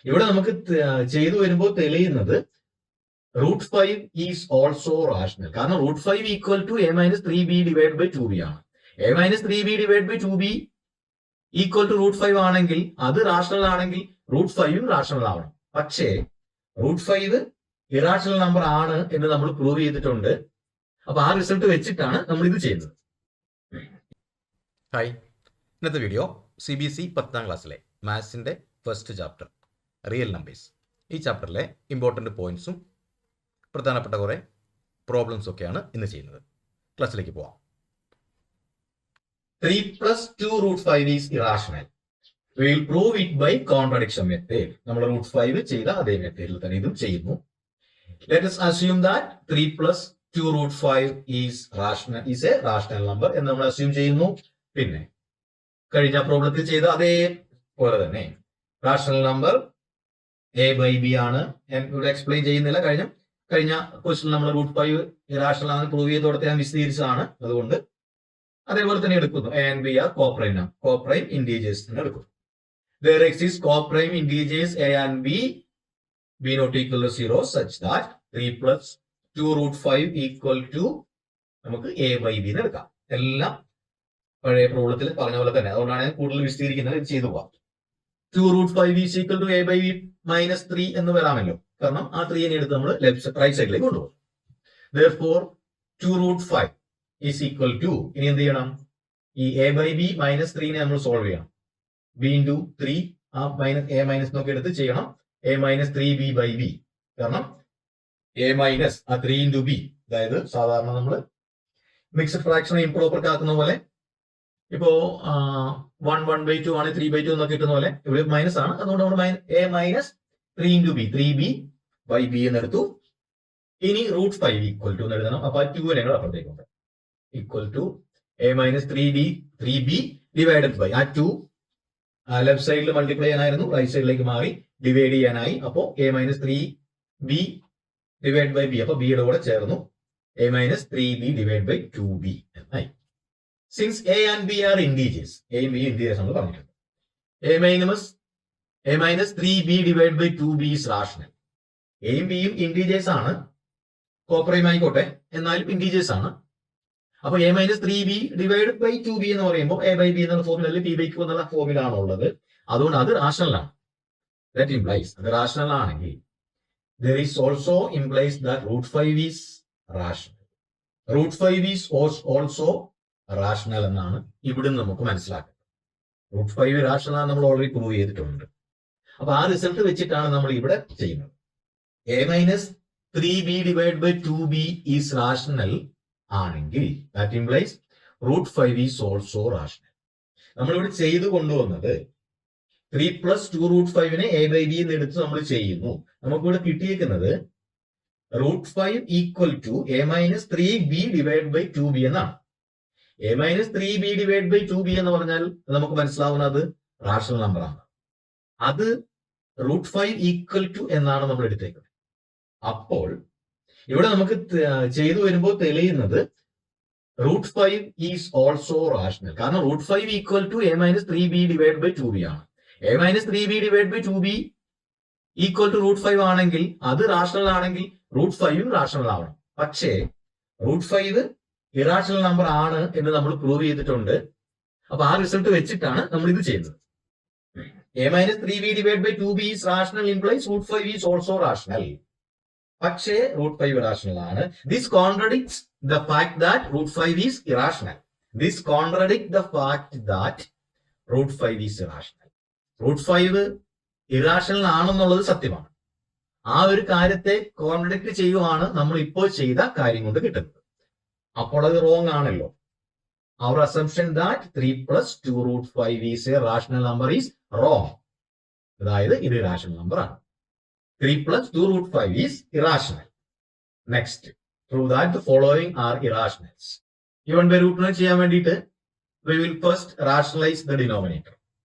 ഇവിടെ നമുക്ക് ചെയ്തു വരുമ്പോൾ തെളിയുന്നത് √5 ഈസ് ഓൾസോ റാഷണൽ. കാരണം √5 equal to a - 3b divide by 2b ആണ്. a - 3b divide by 2b equal to √5 ആണെങ്കിൽ അത് റാഷണൽ ആണെങ്കിൽ √5ഉം റാഷണൽ ആവണം. പക്ഷേ √5 ഇറാഷണൽ നമ്പർ ആണ് എന്ന് നമ്മൾ പ്രൂവ് ചെയ്തിട്ടുണ്ട്. അപ്പൊ ആ റിസൾട്ട് വെച്ചിട്ടാണ് നമ്മൾ ഇത് ചെയ്യുന്നത്. ഹായ്, ഇന്നത്തെ വീഡിയോ CBSE 10ാം ക്ലാസ്സിലെ മാത്സിൻ്റെ ഫസ്റ്റ് ചാപ്റ്റർ റിയൽ നമ്പേഴ്സ്, ഈ ചാപ്റ്ററിലെ ഇമ്പോർട്ടൻ്റ് പോയിന്റ്സും പ്രധാനപ്പെട്ട കുറേ പ്രോബ്ലംസും ഒക്കെയാണ് ഇന്ന് ചെയ്യുന്നത്. ക്ലാസ്സിലേക്ക് പോവാം. 3 + 2√5 is irrational. We will prove it by contradiction method. നമ്മൾ √5 ചെയ്ത അതേ മെത്തേഡിൽ തന്നെ ഇതും ചെയ്യുന്നു. Let us assume that 3 + 2√5 is a rational number എന്ന് നമ്മൾ അസ്യൂം ചെയ്യുന്നു. പിന്നെ കഴിഞ്ഞ പ്രോബ്ലത്തിൽ ചെയ്ത അതേപോലെ തന്നെ റാഷണൽ നമ്പർ a/b ആണ്. ഞാൻ ഇവിടെ എക്സ്പ്ലെയിൻ ചെയ്യുന്നില്ല. കഴിഞ്ഞ ക്വസ്റ്റ്യൻ നമ്മൾ √5 ഇറാഷണൽ ആണെന്ന് പ്രൂവ് ചെയ്തോടത്തെ ഞാൻ വിശദീകരിച്ചതാണ്. അതുകൊണ്ട് അതേപോലെ തന്നെ എടുക്കുന്നു. a and b are co-prime integers എന്ന് എടുക്കുന്നു. There exists co-prime integers a and b not equal to 0 such that 3 + 2√5 equal to നമുക്ക് a/b എന്ന് എടുക്കാം. എല്ലാം പഴയ പ്രോബ്ലത്തിൽ പറഞ്ഞ പോലെ തന്നെ. അതുകൊണ്ടാണ് ഞാൻ കൂടുതൽ വിശദീകരിക്കുന്നത്. ഇത് ചെയ്തു പോവാം. 2√5 is equal to a/b - 3 എന്ന് വരാമല്ലോ. കാരണം ആ 3 എടുത്ത് നമ്മൾ റൈറ്റ് സൈഡിലേക്ക് കൊണ്ടുപോകും. Therefore 2√5 is equal to, ഇനി എന്ത് ചെയ്യണം? ഈ a/b - 3 നമ്മൾ സോൾവ് ചെയ്യണം. b × 3 ആ a- നോക്കി എടുത്ത് ചെയ്യണം. a - 3b/b. കാരണം a- ആ 3 × b, അതായത് സാധാരണ നമ്മൾ മിക്സഡ് ഫ്രാക്ഷൻ ഇംപ്രോപ്പർ ആക്കുന്ന പോലെ ഇപ്പോ 1/2 ആണ് 3/2 എന്നൊക്കെ കിട്ടുന്ന പോലെ ഇവിടെ മൈനസ് ആണ്. അതുകൊണ്ട് നമ്മൾ a - 3 × b 3b/b എന്നെടുത്തു. ഇനി √5 ഈക്വൽ ടു എന്ന് എഴുതണം. അപ്പൊ ആ 2 ഞങ്ങൾ അപ്പുറത്തേക്ക് ഉണ്ട്. Equal to a - 3b divided by ആ 2 ലെഫ്റ്റ് സൈഡിൽ മൾട്ടിപ്ലൈ ചെയ്യാനായിരുന്നു, റൈറ്റ് സൈഡിലേക്ക് മാറി ഡിവൈഡ് ചെയ്യാനായി. അപ്പോ a - 3b divide by b. അപ്പൊ b യുടെ കൂടെ ചേർന്നു a - 3b divide by 2b എന്നായി. Since a and b are integers, a ഉം b integers നമ്മൾ പറഞ്ഞിട്ടുണ്ട്. a - 3b divide by 2b is rational. a ഉം b യും ഇന്റീജേഴ്സ് ആണ്. കോപ്രൈം ആയിക്കോട്ടെ, എന്നാലും ഇന്റീജേഴ്സ് ആണ്. അപ്പൊ a - 3b divide by 2b എന്ന് പറയുമ്പോൾ a/b എന്നുള്ള ഫോമിലല്ല p/q എന്നുള്ള ഫോമിലാണ് ഉള്ളത്. അതുകൊണ്ട് അത് റാഷണൽ ആണ്. ദാറ്റ് ഇംപ്ലൈസ് അത് റാഷണൽ ആണെങ്കിൽ there is also implies that √5 is rational. √5 is also rational എന്നാണ് ഇവിടുന്ന് നമുക്ക് മനസ്സിലാക്കുന്നത്. √5 റാഷണൽ ആണ് നമ്മൾ ഓൾറെഡി പ്രൂവ് ചെയ്തിട്ടുണ്ട്. അപ്പൊ ആ റിസൾട്ട് വെച്ചിട്ടാണ് നമ്മൾ ഇവിടെ ചെയ്യുന്നത്. a - 3b divide by 2b is rational ആണെങ്കിൽ that implies √5 is also rational. നമ്മളിവിടെ ചെയ്തു കൊണ്ടുവന്നത് 3 + 2√5 a/b എന്ന് എടുത്ത് നമ്മൾ ചെയ്യുന്നു. നമുക്കിവിടെ കിട്ടിയേക്കുന്നത് √5 equal to a - 3b divide by 2b എന്നാണ്. a - 3b divide by 2b എന്ന് പറഞ്ഞാൽ നമുക്ക് മനസ്സിലാവുന്നത് റാഷണൽ നമ്പർ ആണ്. അത് √5 ഈക്വൽ ടു എന്നാണ് നമ്മൾ എടുത്തേക്കുന്നത്. അപ്പോൾ ഇവിടെ നമുക്ക് ചെയ്തു വരുമ്പോൾ തെളിയുന്നത് √5 ഈസ് ഓൾസോ റാഷണൽ. കാരണം √5 equal to a - 3b divide by 2b ആണ്. a - 3b divide by 2b equal to √5 ആണെങ്കിൽ അത് റാഷണൽ ആണെങ്കിൽ √5ഉം റാഷണൽ ആവണം. പക്ഷേ √5 ഇറാഷണൽ നമ്പർ ആണ് എന്ന് നമ്മൾ പ്രൂവ് ചെയ്തിട്ടുണ്ട്. അപ്പൊ ആ റിസൾട്ട് വെച്ചിട്ടാണ് നമ്മൾ ഇത് ചെയ്യുന്നത്. a - 3b divide by 2b is rational implies √5 is also rational. പക്ഷേ √5 ഇറാഷണൽ ആണ്. This contradicts the fact that √5 is irrational. This contradict the fact that √5 is irrational. √5 irrational ആണെന്നുള്ളത് സത്യമാണ്. ആ ഒരു കാര്യത്തെ കോൺട്രഡിക്ട് ചെയ്യുവാണ് നമ്മൾ ഇപ്പോൾ ചെയ്ത കാര്യം കൊണ്ട് കിട്ടുന്നത്. അപ്പോൾ അത് റോങ് ആണല്ലോ. അവർ assumption that 3 + 2√5 is a rational number is wrong. അതായത് ഇത് ഇറാഷണൽ നമ്പർ ആണ്. 3 + 2√5 is irrational. Next, prove that the following are irrationals. Even by root ചെയ്യാൻ വേണ്ടിയിട്ട് we will first rationalize the denominator.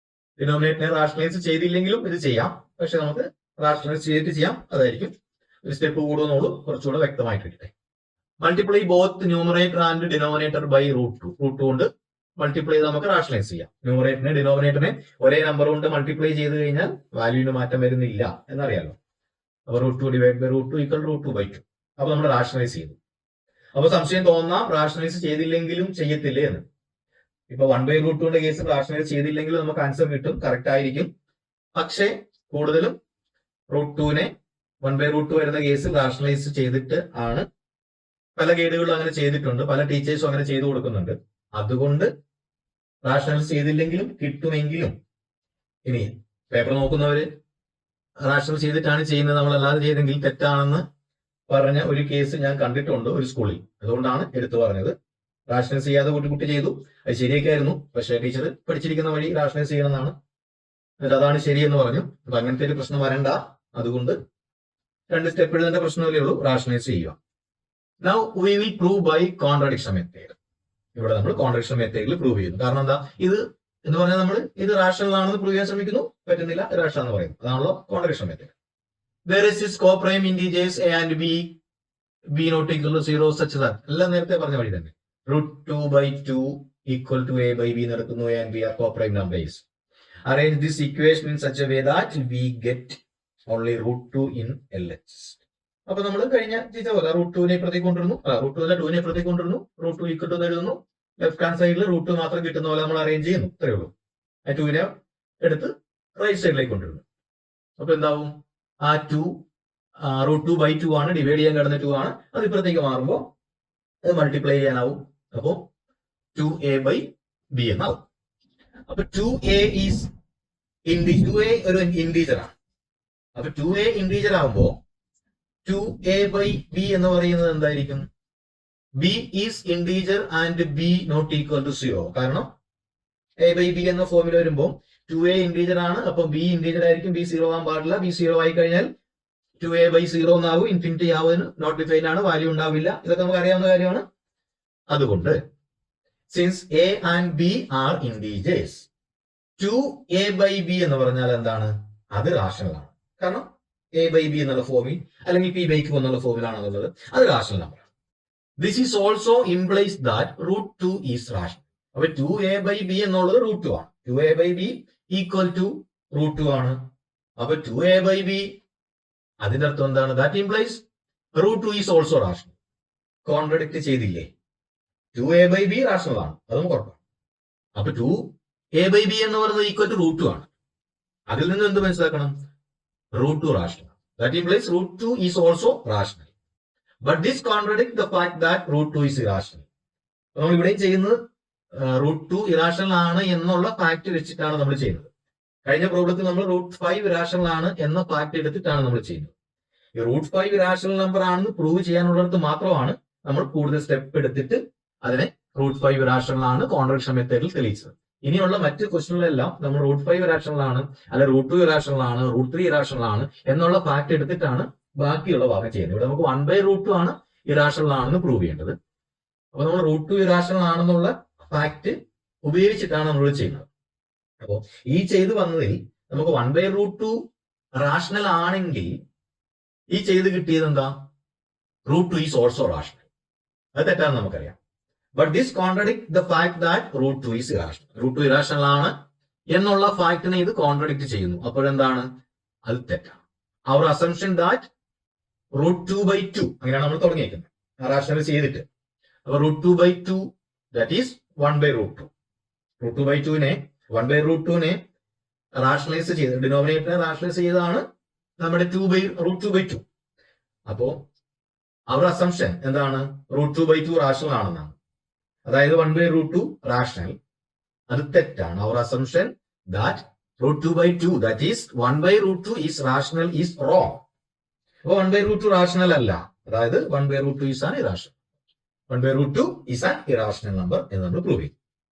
ഡിനോമിനേറ്ററിനെ റാഷണലൈസ് ചെയ്തില്ലെങ്കിലും ഇത് ചെയ്യാം. പക്ഷെ നമുക്ക് റാഷണലൈസ് ചെയ്തിട്ട് ചെയ്യാം. അതായിരിക്കും ഒരു സ്റ്റെപ്പ് കൂടുന്നുള്ളൂ, കുറച്ചുകൂടെ വ്യക്തമായിട്ടിരിക്കട്ടെ. Multiply both numerator and denominator by √2. √2 കൊണ്ട് മൾട്ടിപ്ലൈ ചെയ്ത് നമുക്ക് റാഷണലൈസ് ചെയ്യാം. ന്യൂമറേറ്ററിനെ ഡിനോമിനേറ്ററിനെ ഒരേ നമ്പർ കൊണ്ട് മൾട്ടിപ്ലൈ ചെയ്ത് കഴിഞ്ഞാൽ വാല്യൂവിന് മാറ്റം വരുന്നില്ല എന്നറിയാലോ. അപ്പൊ √2 ഡിവൈഡ് ബൈ √2 ഈക്വൽ √2/2. അപ്പൊ നമ്മൾ റാഷണലൈസ് ചെയ്തു. അപ്പൊ സംശയം തോന്നാം, റാഷണലൈസ് ചെയ്തില്ലെങ്കിലും ചെയ്യത്തില്ലേ എന്ന്. ഇപ്പൊ 1/√2ന്റെ കേസ് റാഷണലൈസ് ചെയ്തില്ലെങ്കിലും നമുക്ക് ആൻസർ കിട്ടും, കറക്റ്റ് ആയിരിക്കും. പക്ഷേ കൂടുതലും √2നെ 1/√2 വരുന്ന കേസിൽ റാഷണലൈസ് ചെയ്തിട്ട് ആണ്. പല ഗൈഡുകളും അങ്ങനെ ചെയ്തിട്ടുണ്ട്, പല ടീച്ചേഴ്സും അങ്ങനെ ചെയ്തു കൊടുക്കുന്നുണ്ട്. അതുകൊണ്ട് റാഷണലൈസ് ചെയ്തില്ലെങ്കിലും കിട്ടുമെങ്കിലും, ഇനി പേപ്പർ നോക്കുന്നവര് റാഷണൽ ചെയ്തിട്ടാണ് ചെയ്യുന്നത്, നമ്മളല്ലാതെ ചെയ്തെങ്കിൽ തെറ്റാണെന്ന് പറഞ്ഞ ഒരു കേസ് ഞാൻ കണ്ടിട്ടുണ്ട് ഒരു സ്കൂളിൽ. അതുകൊണ്ടാണ് എടുത്തു പറഞ്ഞത്. റാഷണലൈസ് ചെയ്യാതെ കുട്ടി ചെയ്തു, അത് ശരിയൊക്കെയായിരുന്നു. പക്ഷേ ടീച്ചർ പഠിച്ചിരിക്കുന്ന വഴി റാഷണലൈസ് ചെയ്യണമെന്നാണ്, എന്നിട്ട് അതാണ് ശരിയെന്ന് പറഞ്ഞു. അപ്പൊ അങ്ങനത്തെ ഒരു പ്രശ്നം വരണ്ട. അതുകൊണ്ട് 2 സ്റ്റെപ്പ് എഴുതേണ്ട പ്രശ്നമല്ലേ ഉള്ളൂ, റാഷണലൈസ് ചെയ്യുക. Now we will prove by contradiction method. ഇവിടെ നമ്മൾ കോൺട്രഡിക്ഷൻ മെത്തേഡിൽ പ്രൂവ് ചെയ്യുന്നു. കാരണം എന്താ, ഇത് എന്ന് പറഞ്ഞാൽ നമ്മൾ ഇത് റാഷണൽ ആണെന്ന് പ്രൂവ് ചെയ്യാൻ ശ്രമിക്കുന്നു, പറ്റുന്നില്ല, ഇറാഷണൽ എന്ന് പറയുന്നു. അതാണല്ലോ contradiction method. There is this co-prime integers a and b not equal to 0 such that, എല്ലാം നേരത്തെ പറഞ്ഞ വഴി തന്നെ. √2/2 equal to a/b നടക്കുന്നു, a and b are co-prime numbers. Arrange this equation in such a way that we get only √2 in LHS. അപ്പൊ നമ്മൾ കഴിഞ്ഞ ചെയ്ത പോലെ √2നെ ഇപ്പുറത്തേക്ക് കൊണ്ടിരുന്നു, √2 2നെ ഇപ്പുറത്തേക്ക് കൊണ്ടിരുന്നു, √2 ഈക്വൽ ടു എഴുതുന്നു. ലെഫ്റ്റ് ഹാൻഡ് സൈഡിൽ √2 മാത്രം കിട്ടുന്ന പോലെ നമ്മൾ അറേഞ്ച് ചെയ്യുന്നു, ഇത്രയേ ഉള്ളൂ. ആ 2നെ എടുത്ത് റൈറ്റ് സൈഡിലേക്ക് കൊണ്ടിരുന്നു. അപ്പൊ എന്താവും, ആ 2 √2/2 ആണ്, ഡിവൈഡ് ചെയ്യാൻ കിടന്ന 2 ആണ്. അത് ഇപ്പുറത്തേക്ക് മാറുമ്പോൾ അത് മൾട്ടിപ്ലൈ ചെയ്യാനാവും. അപ്പോ 2a/b എന്നാവും. അപ്പൊ 2a ഈസ് 2a ഒരു ഇന്റീജർ ആണ്. അപ്പൊ 2a ഇന്റീജർ ആവുമ്പോ 2a/b എന്ന് പറയുന്നത് എന്തായിരിക്കും, b is integer and b not equal to 0. കാരണം a/b എന്ന ഫോമിൽ വരുമ്പോൾ 2a ഇന്റീജർ ആണ്, അപ്പൊ b ഇന്റീജർ ആയിരിക്കും, b 0 ആവാൻ പാടില്ല. b 0 ആയി കഴിഞ്ഞാൽ 2a/0 എന്നാവും, ഇൻഫിനിറ്റി ആവുന്നതിന് നോട്ട് ഡിഫൈൻഡ് ആണ്, വാല്യൂ ഉണ്ടാവില്ല. ഇതൊക്കെ നമുക്ക് അറിയാവുന്ന കാര്യമാണ്. അതുകൊണ്ട് since a and b are integers, 2a/b എന്ന് പറഞ്ഞാൽ എന്താണ്, അത് റാഷണൽ ആണ്. കാരണം a/b എന്നുള്ള ഫോമിൽ അല്ലെങ്കിൽ p/q എന്നുള്ള ഫോമിലാണെന്നുള്ളത്, അത് rational number. This is also implies that √2 is rational. അപ്പൊ 2a/b എന്നുള്ളത് √2 ആണ്. 2a/b ഈക്വൽ ടു √2 ആണ്. അപ്പൊ 2a/b അതിന്റെ അർത്ഥം എന്താണ്, that implies √2 is also rational. Contradict ചെയ്തില്ലേ, 2a/b റാഷണൽ ആണ്, അത് നമുക്ക് ഉറപ്പാണ്. അപ്പൊ 2a/b എന്ന് പറയുന്നത് ഈക്വൽ ടു √2 ആണ്. അതിൽ നിന്ന് എന്ത് മനസ്സിലാക്കണം, √2 rational. That implies √2 is also rational. But this contradict the fact that √2 is irrational. നമ്മൾ ഇവിടെയും ചെയ്യുന്നത് √2 ഇറാഷണൽ ആണ് എന്നുള്ള ഫാക്ട് വെച്ചിട്ടാണ് നമ്മൾ ചെയ്യുന്നത്. കഴിഞ്ഞ പ്രോബ്ലത്തിൽ നമ്മൾ √5 ഇറാഷണൽ ആണ് എന്ന ഫാക്ട് എടുത്തിട്ടാണ് നമ്മൾ ചെയ്യുന്നത്. ഈ √5 ഇറാഷണൽ നമ്പർ ആണെന്ന് പ്രൂവ് ചെയ്യാനുള്ളിടത്ത് മാത്രമാണ് നമ്മൾ കൂടുതൽ സ്റ്റെപ്പ് എടുത്തിട്ട് അതിനെ √5 ഇറാഷണൽ ആണ് കോൺട്രഡിക്ഷൻ മെത്തേഡിൽ തെളിയിച്ചത്. ഇനിയുള്ള മറ്റ് ക്വസ്റ്റ്യനുകളെല്ലാം നമ്മൾ √5 ഇറാഷണൽ ആണ്, അല്ലെ √2 ഇറാഷണൽ ആണ്, √3 ഇറാഷണൽ ആണ് എന്നുള്ള ഫാക്ട് എടുത്തിട്ടാണ് ബാക്കിയുള്ള ഭാഗം ചെയ്യുന്നത്. ഇവിടെ നമുക്ക് 1/√2 ആണ് ഇറാഷണൽ ആണെന്ന് പ്രൂവ് ചെയ്യേണ്ടത്. അപ്പൊ നമ്മൾ √2 ഇറാഷണൽ ആണെന്നുള്ള ഫാക്ട് ഉപയോഗിച്ചിട്ടാണ് നമ്മൾ ചെയ്യുന്നത്. അപ്പോൾ ഈ ചെയ്തു വന്നതിൽ നമുക്ക് 1/√2 റാഷണൽ ആണെങ്കിൽ ഈ ചെയ്ത് കിട്ടിയത് എന്താ, √2 ഈസ് ഓൾസോ റാഷണൽ. അത് തെറ്റാണെന്ന് നമുക്കറിയാം. But this contradict the fact that √2 is irrational. √2 irrational ആണ് എന്നുള്ള ഫാക്ടിനെ ഇത് കോൺട്രഡിക്ട് ചെയ്യുന്നു. അപ്പോഴെന്താണ്, അത് തെറ്റാണ്. അവർ അസംഷൻ ദാറ്റ് √2/2 അങ്ങനെയാണ് നമ്മൾ തുടങ്ങിയേക്കുന്നത് റാഷണൽ ചെയ്തിട്ട്. അപ്പൊ √2/2 ദാറ്റ് ഈസ് 1/√2. √2/2നെ 1/√2നെ റാഷണലൈസ് ചെയ്ത് ഡിനോമിനേറ്ററിനെ റാഷണലൈസ് ചെയ്തതാണ് നമ്മുടെ √2/2. അപ്പോ അവർ അസംഷൻ എന്താണ്, √2/2 റാഷണൽ ആണെന്നാണ്. അതായത് 1/√2 റാഷണൽ, അത് തെറ്റാണ്. അവർ assumption that √2/2 that is 1/√2 is rational is wrong. അപ്പൊ 1/√2 റാഷണൽ അല്ല, അതായത് 1/√2 is an irrational. 1/√2 is an irrational number എന്ന് നമ്മൾ പ്രൂവ് ചെയ്യും.